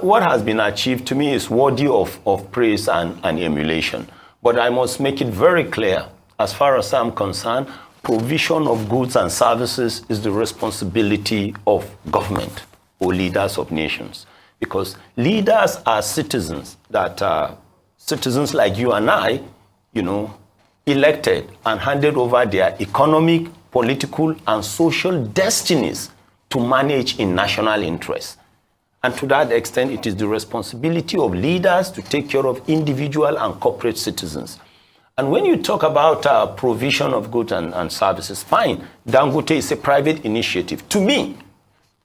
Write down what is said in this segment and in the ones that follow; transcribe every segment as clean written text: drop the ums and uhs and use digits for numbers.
What has been achieved to me is worthy of praise and emulation. But I must make it very clear, as far as I'm concerned, provision of goods and services is the responsibility of government or leaders of nations. Because leaders are citizens that citizens like you and I, elected and handed over their economic, political, and social destinies to manage in national interest. And to that extent, it is the responsibility of leaders to take care of individual and corporate citizens. And when you talk about provision of goods and services, fine, Dangote is a private initiative. To me,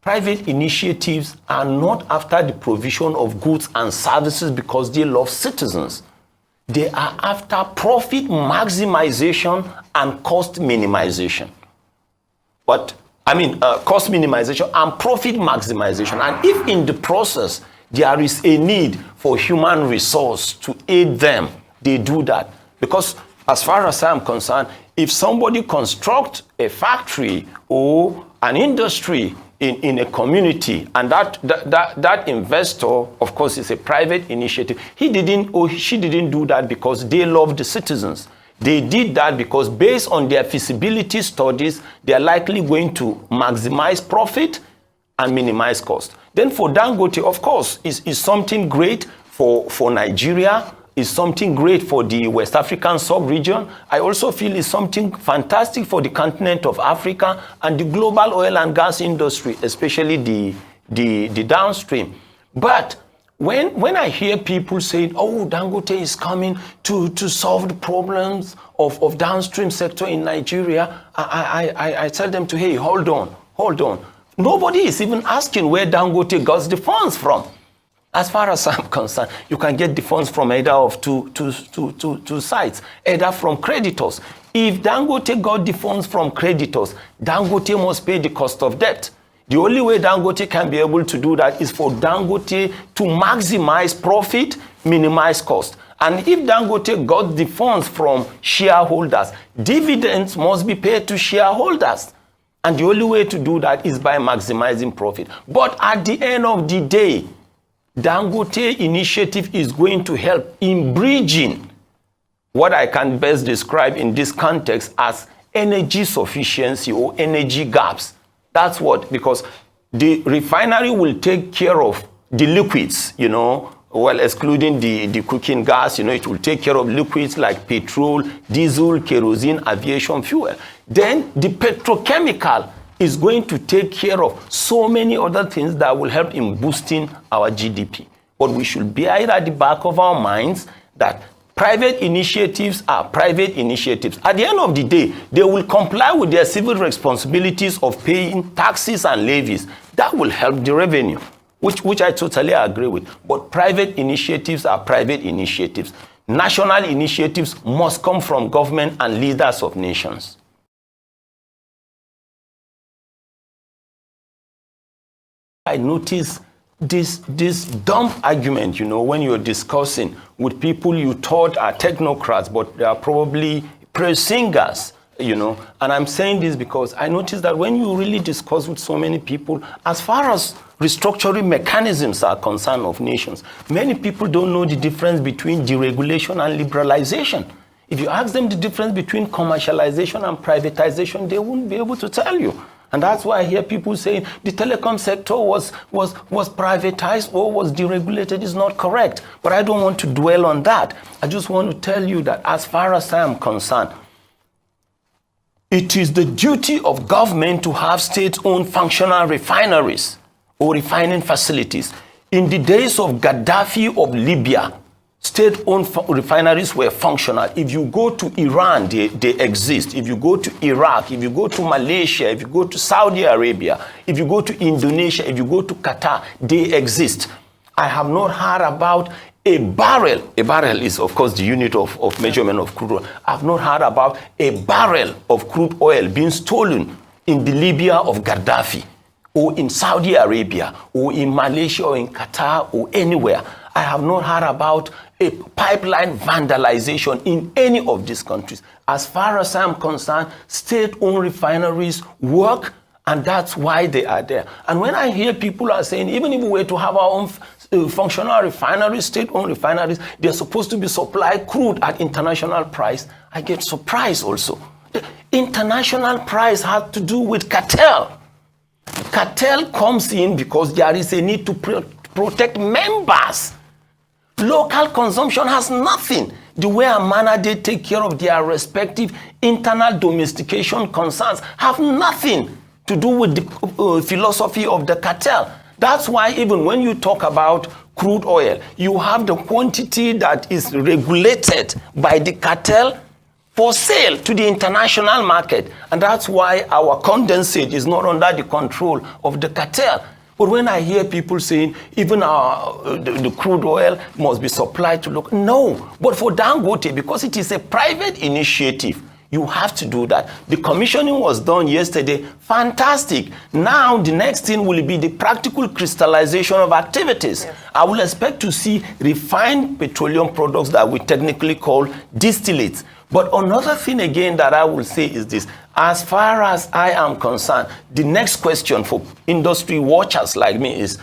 private initiatives are not after the provision of goods and services because they love citizens. They are after profit maximization and cost minimization. Cost minimization and profit maximization. And if in the process there is a need for human resource to aid them, they do that. Because as far as I'm concerned, if somebody constructs a factory or an industry in a community, and that investor, of course, is a private initiative, he didn't or she didn't do that because they love the citizens. They did that because based on their feasibility studies, they are likely going to maximize profit and minimize cost. Then for Dangote, of course, is something great for Nigeria, is something great for the West African sub-region. I also feel it's something fantastic for the continent of Africa and the global oil and gas industry, especially the downstream. But when I hear people saying, oh, Dangote is coming to solve the problems of downstream sector in Nigeria, I tell them to, hey, hold on. Nobody is even asking where Dangote got the funds from. As far as I'm concerned, you can get the funds from either of two sides, either from creditors. If Dangote got the funds from creditors, Dangote must pay the cost of debt. The only way Dangote can be able to do that is for Dangote to maximize profit, minimize cost. And if Dangote got the funds from shareholders, dividends must be paid to shareholders. And the only way to do that is by maximizing profit. But at the end of the day, Dangote initiative is going to help in bridging what I can best describe in this context as energy sufficiency or energy gaps. That's what, because the refinery will take care of the liquids, well, excluding the cooking gas, it will take care of liquids like petrol, diesel, kerosene, aviation fuel. Then the petrochemical is going to take care of so many other things that will help in boosting our GDP. But we should bear it at the back of our minds that private initiatives are private initiatives. At the end of the day, they will comply with their civil responsibilities of paying taxes and levies. That will help the revenue, which I totally agree with. But private initiatives are private initiatives. National initiatives must come from government and leaders of nations. I notice this dumb argument, when you're discussing with people you thought are technocrats, but they are probably praise singers, And I'm saying this because I notice that when you really discuss with so many people, as far as restructuring mechanisms are concerned of nations, many people don't know the difference between deregulation and liberalization. If you ask them the difference between commercialization and privatization, they won't be able to tell you. And that's why I hear people saying the telecom sector was privatized or was deregulated. Is not correct. But I don't want to dwell on that. I just want to tell you that as far as I am concerned, it is the duty of government to have state-owned functional refineries or refining facilities. In the days of Gaddafi of Libya, state-owned refineries were functional. If you go to Iran, they exist. If you go to Iraq, if you go to Malaysia, if you go to Saudi Arabia, if you go to Indonesia, if you go to Qatar, they exist. I have not heard about a barrel. A barrel is, of course, the unit of measurement of crude oil. I have not heard about a barrel of crude oil being stolen in the Libya of Gaddafi, or in Saudi Arabia, or in Malaysia, or in Qatar, or anywhere. I have not heard about a pipeline vandalization in any of these countries. As far as I'm concerned, state-owned refineries work, and that's why they are there. And when I hear people are saying, even if we were to have our own functional refineries, state-owned refineries, they're supposed to be supply crude at international price. I get surprised also. The international price has to do with cartel. Cartel comes in because there is a need to protect members. Local consumption has nothing. The way and manner they take care of their respective internal domestication concerns have nothing to do with the philosophy of the cartel. That's why even when you talk about crude oil, you have the quantity that is regulated by the cartel for sale to the international market. And that's why our condensate is not under the control of the cartel. But when I hear people saying even the crude oil must be supplied to local, no. But for Dangote, because it is a private initiative, you have to do that. The commissioning was done yesterday. Fantastic. Now the next thing will be the practical crystallization of activities. Yes. I will expect to see refined petroleum products that we technically call distillates. But another thing again that I will say is this. As far as I am concerned, the next question for industry watchers like me is,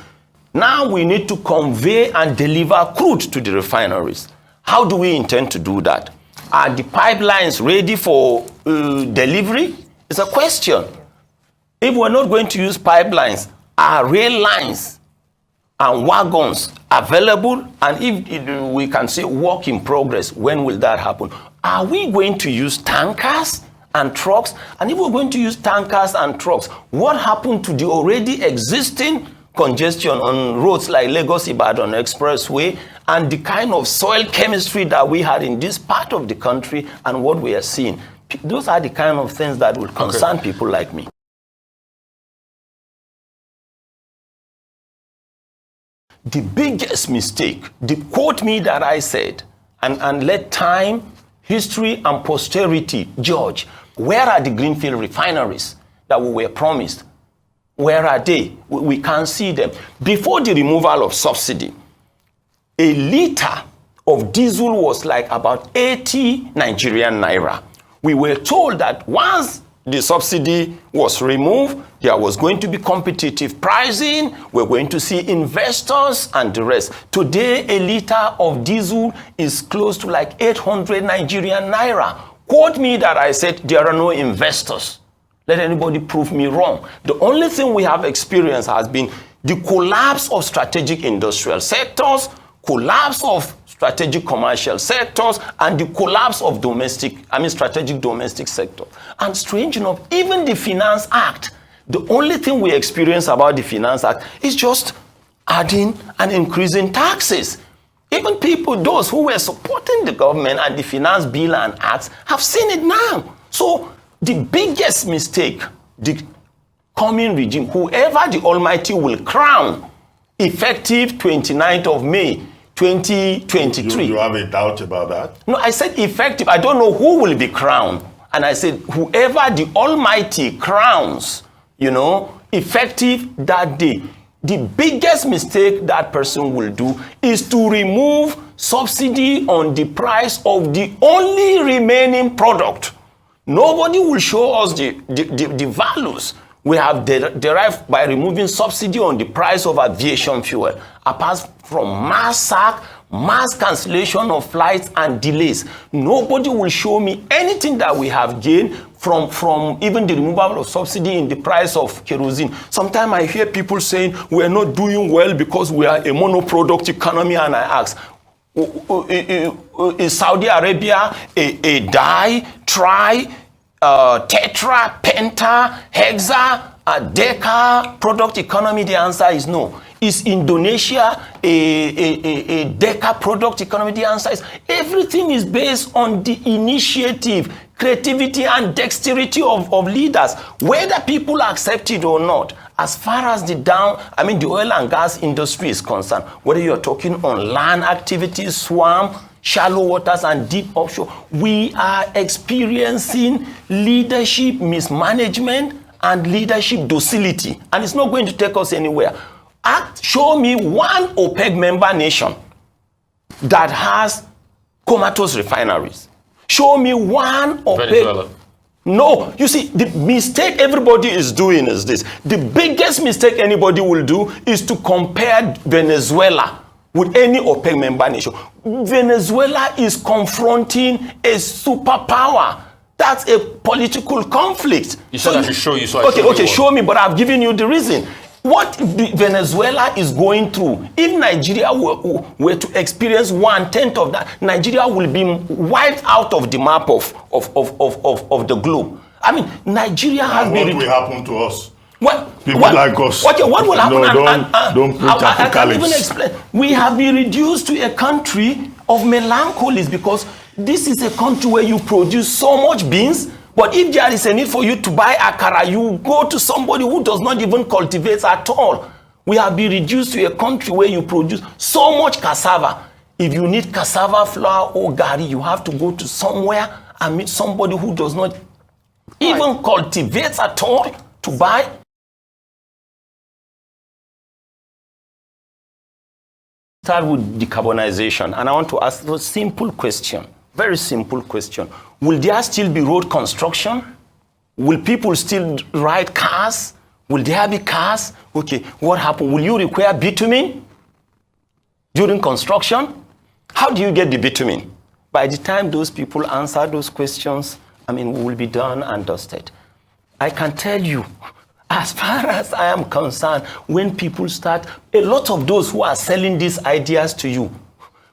now we need to convey and deliver crude to the refineries. How do we intend to do that? Are the pipelines ready for delivery? It's a question. If we're not going to use pipelines, are rail lines and wagons available? And if we can say work in progress, when will that happen? Are we going to use tankers and trucks? And if we're going to use tankers and trucks, what happened to the already existing congestion on roads like Lagos-Ibadan Expressway and the kind of soil chemistry that we had in this part of the country and what we are seeing? Those are the kind of things that will concern people like me. The biggest mistake, quote me that I said, and let time, history, and posterity judge. Where are the greenfield refineries that we were promised? Where are they? We can't see them. Before the removal of subsidy, a liter of diesel was like about 80 Nigerian naira. We were told that once the subsidy was removed, there was going to be competitive pricing, we're going to see investors and the rest. Today, a liter of diesel is close to like 800 Nigerian naira. Quote me that I said there are no investors. Let anybody prove me wrong. The only thing we have experienced has been the collapse of strategic industrial sectors, collapse of strategic commercial sectors, and the collapse of strategic domestic sector. And strange enough, even the Finance Act, the only thing we experience about the Finance Act is just adding and increasing taxes. Even people, those who were supporting the government and the finance bill and acts, have seen it now. So the biggest mistake, the coming regime, whoever the Almighty will crown, effective 29th of May, 2023. You have a doubt about that? No, I said effective. I don't know who will be crowned. And I said, whoever the Almighty crowns, effective that day. The biggest mistake that person will do is to remove subsidy on the price of the only remaining product. Nobody will show us the values we have derived by removing subsidy on the price of aviation fuel, apart from mass sack, mass cancellation of flights and delays. Nobody will show me anything that we have gained from even the removal of subsidy in the price of kerosene. Sometimes I hear people saying we are not doing well because we are a monoproduct economy, and I ask, is Saudi Arabia a di, tri, tetra, penta, hexa, deca product economy? The answer is no. Is Indonesia a deca product economy? The answer is everything is based on the initiative, creativity, and dexterity of leaders, whether people accept it or not. As far as the oil and gas industry is concerned, whether you're talking on land activities, swamp, shallow waters, and deep offshore, we are experiencing leadership mismanagement and leadership docility, and it's not going to take us anywhere. Show me one OPEC member nation that has comatose refineries. Show me one OPEC. Venezuela. No, you see, the mistake everybody is doing is this. The biggest mistake anybody will do is to compare Venezuela with any OPEC member nation. Venezuela is confronting a superpower. That's a political conflict. You said I should show you. So okay, show me, but I've given you the reason. What Venezuela is going through, if Nigeria were to experience 1/10 of that, Nigeria will be wiped out of the map of the globe. I mean, Nigeria has been... What will happen to us? People like us. Okay, what will happen? No, don't preach I can't even apocalypse. explain. We have been reduced to a country of melancholies because this is a country where you produce so much beans. But if there is a need for you to buy akara, you go to somebody who does not even cultivate at all. We have been reduced to a country where you produce so much cassava. If you need cassava flour or gari, you have to go to somewhere and meet somebody who does not even cultivate at all to buy. Start with decarbonization, and I want to ask a simple question. Very simple question. Will there still be road construction? Will people still ride cars? Will there be cars? Okay, what happened? Will you require bitumen during construction? How do you get the bitumen? By the time those people answer those questions, I mean, we will be done and dusted. I can tell you, as far as I am concerned, when people start, a lot of those who are selling these ideas to you,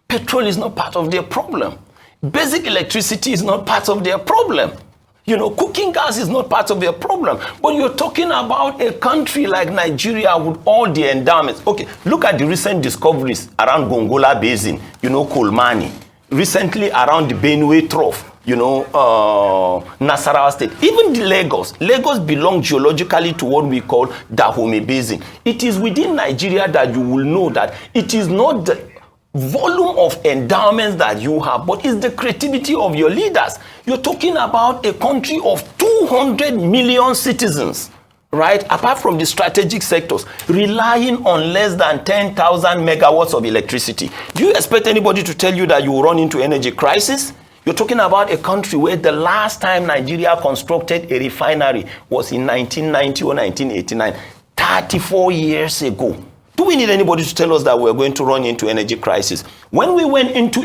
petrol is not part of their problem. Basic electricity is not part of their problem. You know, cooking gas is not part of their problem. But you're talking about a country like Nigeria with all the endowments. Okay, look at the recent discoveries around Gongola Basin, you know, Kolmani. Recently around the Benue Trough, you know, Nasarawa State. Even the Lagos. Lagos belongs geologically to what we call Dahomey Basin. It is within Nigeria that you will know that it is not the volume of endowments that you have, but it's the creativity of your leaders. You're talking about a country of 200 million citizens, right? Apart from the strategic sectors, relying on less than 10,000 megawatts of electricity. Do you expect anybody to tell you that you will run into energy crisis? You're talking about a country where the last time Nigeria constructed a refinery was in 1990 or 1989, 34 years ago. Do we need anybody to tell us that we're going to run into energy crisis? When we went into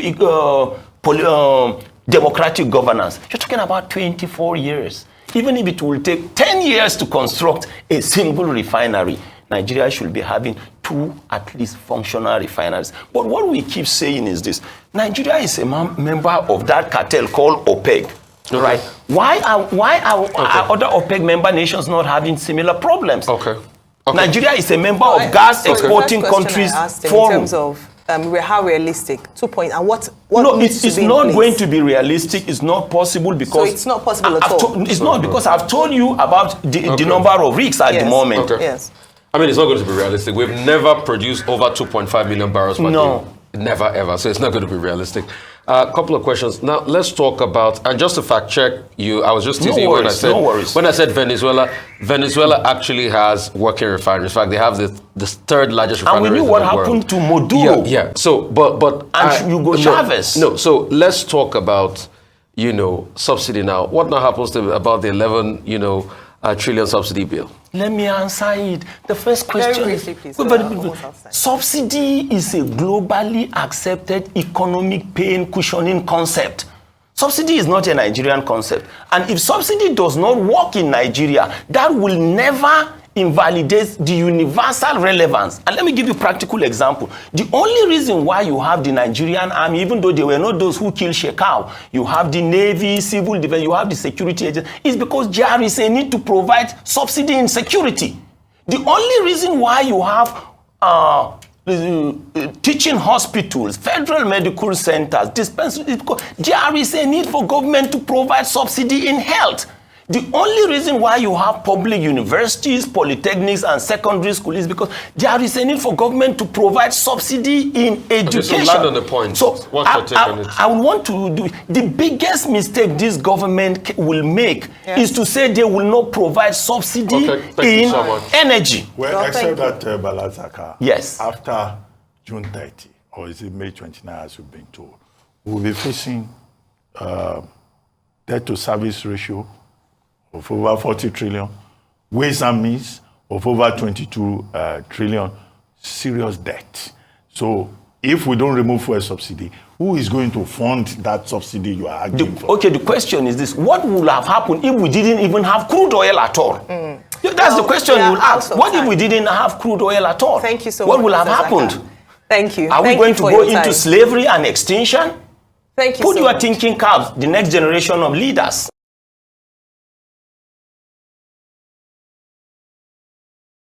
democratic governance, you're talking about 24 years. Even if it will take 10 years to construct a single refinery, Nigeria should be having 2 at least functional refineries. But what we keep saying is this: Nigeria is a member of that cartel called OPEC. Okay. Right? Why are other OPEC member nations not having similar problems? Okay. Nigeria is a member of gas exporting countries forum. In terms of how realistic, 2 points, and what no, needs it's to be not in place? going to be realistic. It's not possible because... So it's not possible at all? It's not, because I've told you about the number of rigs at the moment. Okay. Yes. I mean, it's not going to be realistic. We've never produced over 2.5 million barrels per day. Never, ever. So it's not going to be realistic. A couple of questions. Now, let's talk about, and just to fact check you, I was just teasing you when I said Venezuela. Venezuela actually has working refineries. In fact, they have the third largest refinery in the world. And we knew what happened to Maduro. Yeah. So, but and Hugo Chavez. No. So let's talk about, you know, subsidy now. What now happens about the 11, trillion subsidy bill? Let me answer it. The first question briefly, please. Subsidy is a globally accepted economic pain cushioning concept. Subsidy is not a Nigerian concept. And if subsidy does not work in Nigeria, that will never invalidate the universal relevance. And let me give you a practical example. The only reason why you have the Nigerian army, even though they were not those who killed Shekau, you have the Navy, Civil Defense, you have the security agents, is because there is a need to provide subsidy in security. The only reason why you have teaching hospitals, federal medical centers, dispensaries, is because there is a need for government to provide subsidy in health. The only reason why you have public universities, polytechnics, and secondary schools is because there is a need for government to provide subsidy in education. Okay, so land on the point. So I want to do the biggest mistake this government will make is to say they will not provide subsidy in energy. Well, except that Bala Zakka, yes, after June 30, or is it May 29, as we've been told, we'll be facing debt to service ratio of over 40 trillion, waste and means of over 22 trillion, serious debt. So if we don't remove fuel subsidy, who is going to fund that subsidy you are arguing for? Okay, the question is this. What would have happened if we didn't even have crude oil at all? That's the question we'll ask. What if we didn't have crude oil at all? Thank you so what much. What will have Mr. happened? Zakka. Thank you. Are we going to go into slavery and extinction? Thank you Put so your much. thinking caps, the next generation of leaders.